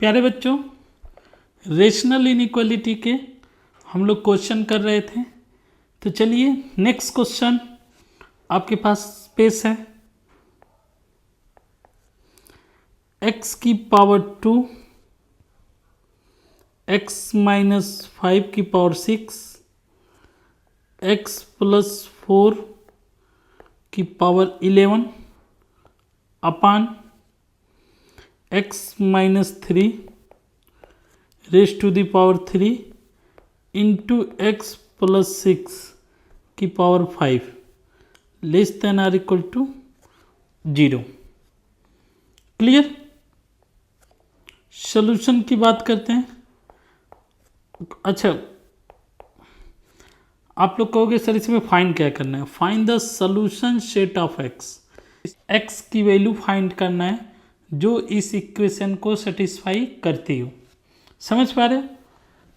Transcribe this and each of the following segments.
प्यारे बच्चों, rational inequality के हम लोग क्वेश्चन कर रहे थे। तो चलिए नेक्स्ट क्वेश्चन आपके पास पेश है। x की पावर 2 x माइनस 5 की पावर 6 x प्लस 4 की पावर 11 अपान x minus 3 raise to the power 3 into x plus 6 की power 5 less than or equal to 0। Clear. Solution की बात करते हैं। अच्छा, आप लोग कहोगे सर इसमें फाइंड क्या करना है? Find the solution set of x. X की वैल्यू फाइंड करना है जो इस इक्वेशन को सेटिस्फाई करती हो। समझ पा रहे हो?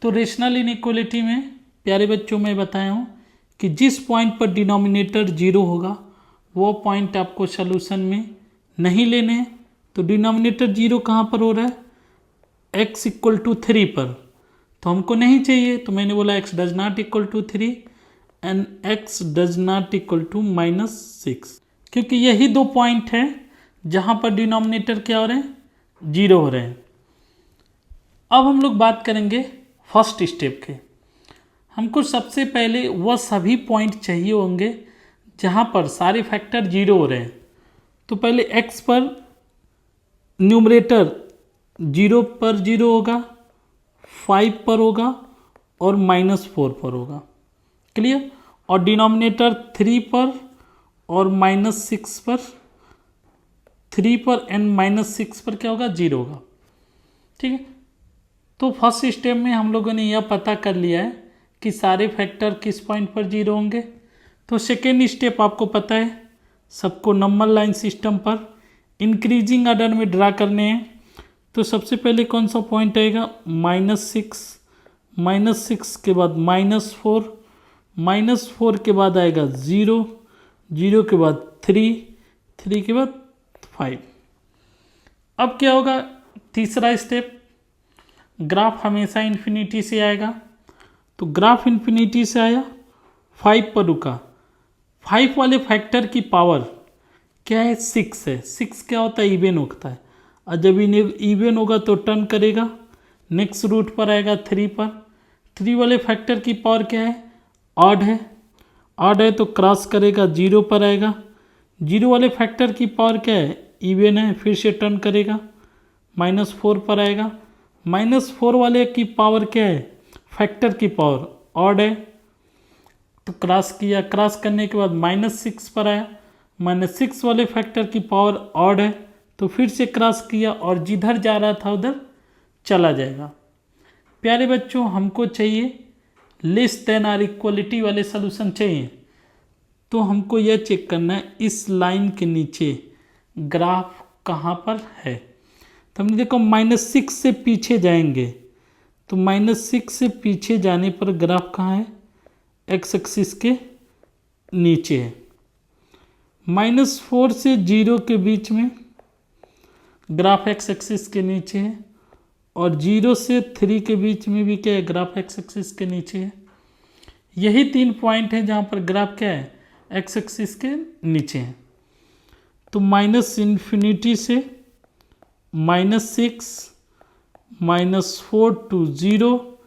तो रेशनल इनइक्वालिटी में प्यारे बच्चों में बताया हूँ कि जिस पॉइंट पर डिनोमिनेटर 0 होगा वो पॉइंट आपको सोल्यूशन में नहीं लेने हैं। तो डिनोमिनेटर 0 कहाँ पर हो रहा है? x इक्वल टू 3 पर, तो हमको नहीं चाहिए। तो मैंने बोला x does not equal to 3 and x does not equal to -6, क्योंकि यही दो पॉइंट है जहाँ पर डिनोमिनेटर क्या हो रहे हैं? 0 हो रहे हैं। अब हम लोग बात करेंगे फर्स्ट स्टेप के। हमको सबसे पहले वह सभी पॉइंट चाहिए होंगे जहाँ पर सारे फैक्टर 0 हो रहे हैं। तो पहले x पर न्यूमरेटर 0 पर 0 होगा, 5 पर होगा और -4 पर होगा। क्लियर। और डिनोमिनेटर 3 पर और -6 पर, 3 पर एंड -6 पर क्या होगा? 0 होगा। ठीक है। तो फर्स्ट स्टेप में हम लोगों ने यह पता कर लिया है कि सारे फैक्टर किस पॉइंट पर 0 होंगे। तो सेकेंड स्टेप आपको पता है, सबको नंबर लाइन सिस्टम पर इंक्रीजिंग ऑर्डर में ड्रा करने हैं। तो सबसे पहले कौन सा पॉइंट आएगा? -6 के बाद -4, -4 के बाद आएगा 0, 0 के बाद 3, 3 के बाद 5। अब क्या होगा? तीसरा स्टेप, ग्राफ हमेशा इन्फिनिटी से आएगा। तो ग्राफ इन्फिनिटी से आया, 5 पर रुका। 5 वाले फैक्टर की पावर क्या है? 6 है। 6 क्या होता है? इवन होता है। और जब इवन होगा तो टर्न करेगा, नेक्स्ट रूट पर आएगा 3 पर। 3 वाले फैक्टर की पावर क्या है? ऑड है। ऑड है तो क्रॉस करेगा, 0 पर आएगा। 0 वाले फैक्टर की पावर क्या है? इवन है, फिर से टर्न करेगा, -4 पर आएगा। -4 वाले की पावर क्या है? फैक्टर की पावर ऑड है, तो क्रॉस किया, क्रॉस करने के बाद -6 पर आया। -6 वाले फैक्टर की पावर ऑड है, तो फिर से क्रॉस किया और जिधर जा रहा था उधर चला जाएगा। प्यारे बच्चों, हमको चाहिए लेस देन आर इक्वलिटी वाले सोल्यूशन चाहिए। तो हमको यह चेक करना है इस लाइन के नीचे ग्राफ कहाँ पर है। तो हमने देखो -6 से पीछे जाएंगे, तो -6 से पीछे जाने पर ग्राफ कहाँ है? एक्स एक्सिस के नीचे है। -4 से 0 के बीच में ग्राफ एक्स एक्सिस के नीचे है, और 0 से 3 के बीच में भी क्या है? ग्राफ एक्स एक्सिस के नीचे है। यही 3 पॉइंट है जहाँ पर ग्राफ क्या है? एक्स एक्सिस के नीचे है। तो -∞ से -6, -4 to 0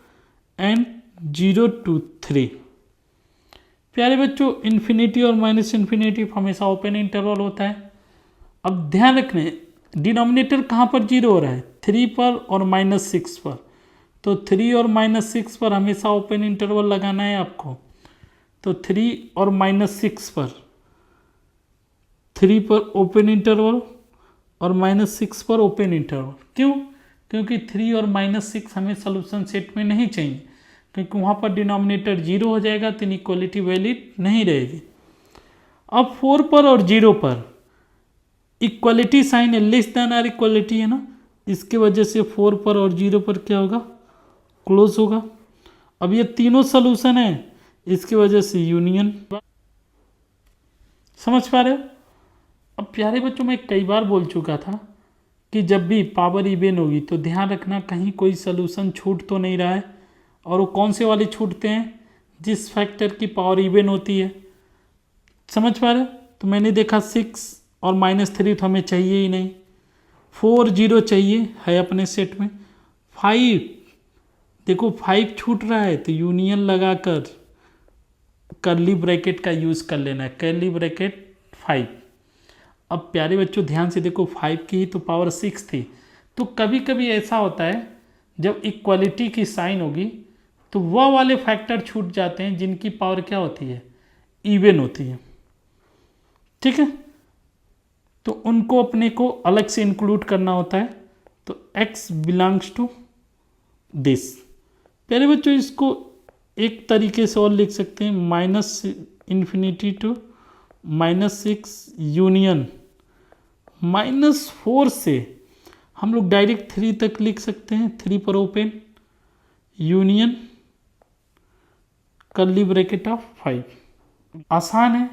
एंड 0 to 3। प्यारे बच्चों, इन्फिनिटी और -∞ हमेशा ओपन इंटरवल होता है। अब ध्यान रखने, डिनोमिनेटर कहाँ पर 0 हो रहा है? 3 पर और -6 पर। तो 3 और -6 पर हमेशा ओपन इंटरवल लगाना है आपको। तो 3 और -6 पर, 3 पर ओपन इंटरवल और -6 पर ओपन इंटरवल। क्यों? क्योंकि 3 और -6 हमें सोल्यूशन सेट में नहीं चाहिए, क्योंकि वहाँ पर डिनोमिनेटर 0 हो जाएगा तो इनइक्वालिटी वैलिड नहीं रहेगी। अब 4 पर और 0 पर इक्वालिटी साइन है, लेस देन आर इक्वालिटी है ना, इसके वजह से 4 पर और 0 पर क्या होगा? क्लोज होगा। अब ये तीनों सोल्यूशन है, इसकी वजह से यूनियन। समझ पा रहे हो? अब प्यारे बच्चों, मैं कई बार बोल चुका था कि जब भी पावर इवन होगी तो ध्यान रखना कहीं कोई सोल्यूशन छूट तो नहीं रहा है। और वो कौन से वाले छूटते हैं? जिस फैक्टर की पावर इवन होती है। समझ पा रहे? तो मैंने देखा 6 और -3 तो हमें चाहिए ही नहीं, 4 0 चाहिए है अपने सेट में। 5 देखो 5 छूट रहा है तो यूनियन लगाकर कर्ली ब्रैकेट का यूज़ कर लेना है, कर्ली ब्रैकेट 5। अब प्यारे बच्चों ध्यान से देखो 5 की ही तो पावर 6 थी। तो कभी कभी ऐसा होता है जब इक्वलिटी की साइन होगी तो वह वाले फैक्टर छूट जाते हैं जिनकी पावर क्या होती है? इवन होती है। ठीक है, तो उनको अपने को अलग से इंक्लूड करना होता है। तो x बिलोंग्स टू दिस। प्यारे बच्चों इसको एक तरीके से और लिख सकते हैं, -∞ टू -6 यूनियन -4 से हम लोग डायरेक्ट 3 तक लिख सकते हैं, 3 पर open union curly bracket of 5। आसान है,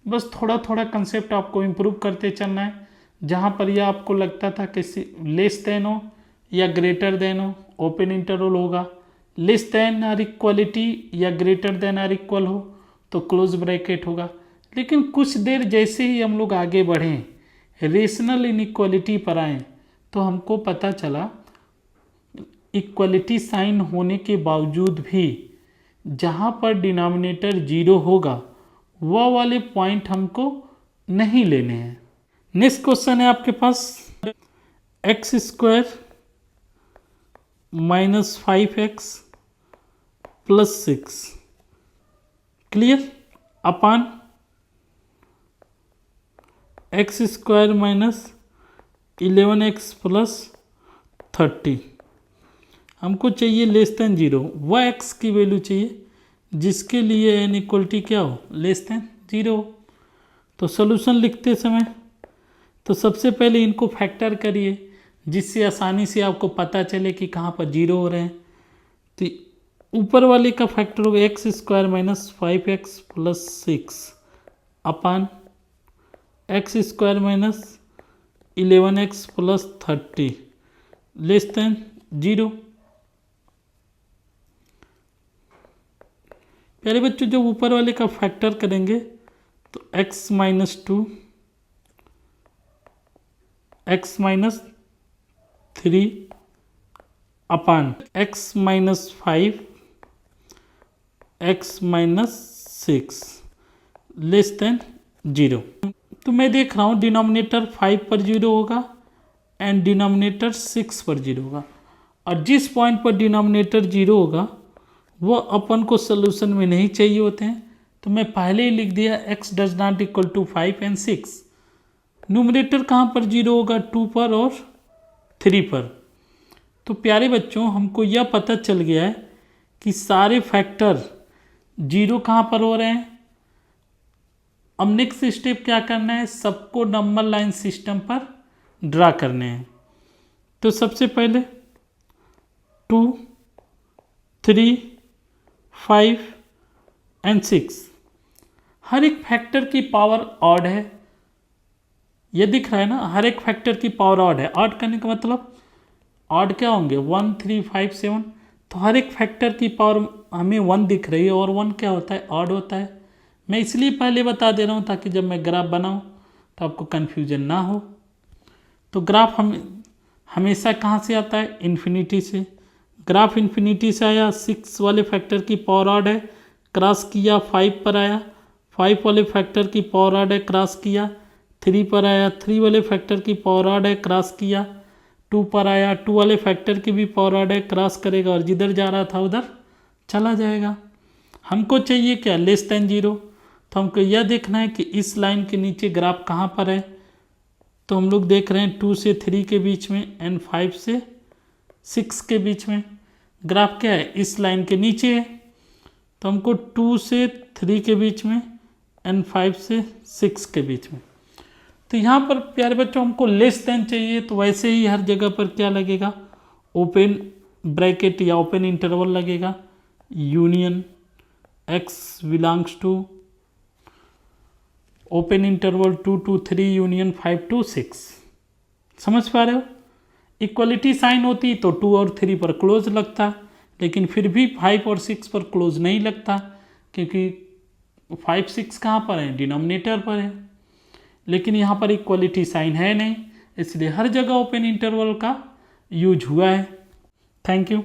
बस थोड़ा थोड़ा कंसेप्ट आपको इम्प्रूव करते चलना है। जहाँ पर यह आपको लगता था कि लेस देन हो या ग्रेटर देन हो, ओपन इंटरवल होगा। लेस देन आर इक्वलिटी या ग्रेटर देन आर इक्वल हो तो क्लोज ब्रैकेट होगा। लेकिन कुछ देर जैसे ही हम लोग आगे बढ़ें, रेशनल इनइक्वलिटी पर आए, तो हमको पता चला इक्वलिटी साइन होने के बावजूद भी जहाँ पर डिनोमिनेटर 0 होगा वह वाले पॉइंट हमको नहीं लेने हैं। नेक्स्ट क्वेश्चन है आपके पास x² -5x + 6 क्लियर अपान x² -11x + 30। हमको चाहिए लेस देन 0, वह x की वैल्यू चाहिए जिसके लिए n इक्वलिटी क्या हो? Less than 0। तो सोल्यूशन लिखते समय तो सबसे पहले इनको फैक्टर करिए जिससे आसानी से आपको पता चले कि कहाँ पर 0 हो रहे हैं। तो ऊपर वाले का फैक्टर होगा x² -5x + 6 अपान x² -11x + 30 लेस देन 0। प्यारे बच्चों जब ऊपर वाले का फैक्टर करेंगे तो x -2 x -3 अपान x -5 x -6 लेस देन 0। तो मैं देख रहा हूँ डिनोमिनेटर 5 पर 0 होगा एंड डिनोमिनेटर 6 पर 0 होगा। और जिस पॉइंट पर डिनोमिनेटर 0 होगा वो अपन को सोल्यूशन में नहीं चाहिए होते हैं, तो मैं पहले ही लिख दिया x does not equal to 5 and 6। Numerator कहाँ पर 0 होगा? 2 पर और 3 पर। तो प्यारे बच्चों हमको यह पता चल गया है कि सारे फैक्टर 0 कहाँ पर हो रहे हैं। अब नेक्स्ट स्टेप क्या करना है? सबको नंबर लाइन सिस्टम पर ड्रा करने हैं। तो सबसे पहले 2 3 5 एंड 6 हर एक फैक्टर की पावर ऑड है। ये दिख रहा है ना, हर एक फैक्टर की पावर ऑड है। ऑड करने का मतलब ऑड क्या होंगे? 1 3 5 7। तो हर एक फैक्टर की पावर हमें 1 दिख रही है और 1 क्या होता है? ऑड होता है। मैं इसलिए पहले बता दे रहा हूँ ताकि जब मैं ग्राफ बनाऊँ तो आपको कन्फ्यूजन ना हो। तो ग्राफ हमेशा कहाँ से आता है? इन्फिनिटी से। ग्राफ इन्फिनिटी से आया, 6 वाले फैक्टर की पावर ऑड है, क्रॉस किया 5 पर आया, 5 वाले फैक्टर की पावर ऑड है, क्रॉस किया 3 पर आया, 3 वाले फैक्टर की पावर ऑड है, क्रॉस किया 2 पर आया, 2 वाले फैक्टर की भी पावर ऑड है, क्रॉस करेगा और जिधर जा रहा था उधर चला जाएगा। हमको चाहिए क्या? Less than 0। तो हमको यह देखना है कि इस लाइन के नीचे ग्राफ कहाँ पर है। तो हम लोग देख रहे हैं 2 से 3 के बीच में एंड 5 से 6 के बीच में ग्राफ क्या है? इस लाइन के नीचे है। तो हमको 2 से 3 के बीच में एंड 5 से 6 के बीच में। तो यहाँ पर प्यारे बच्चों हमको लेस देन चाहिए, तो वैसे ही हर जगह पर क्या लगेगा? ओपन ब्रैकेट या ओपन इंटरवल लगेगा। Union x belongs to open interval 2 to 3 union 5 to 6। समझ पा रहे हो? इक्वलिटी साइन होती तो 2 और 3 पर क्लोज लगता, लेकिन फिर भी 5 और 6 पर क्लोज नहीं लगता, क्योंकि 5 6 कहाँ पर है, डिनोमिनेटर पर है। लेकिन यहाँ पर इक्वलिटी साइन है नहीं, इसलिए हर जगह ओपन इंटरवल का यूज हुआ है। Thank you.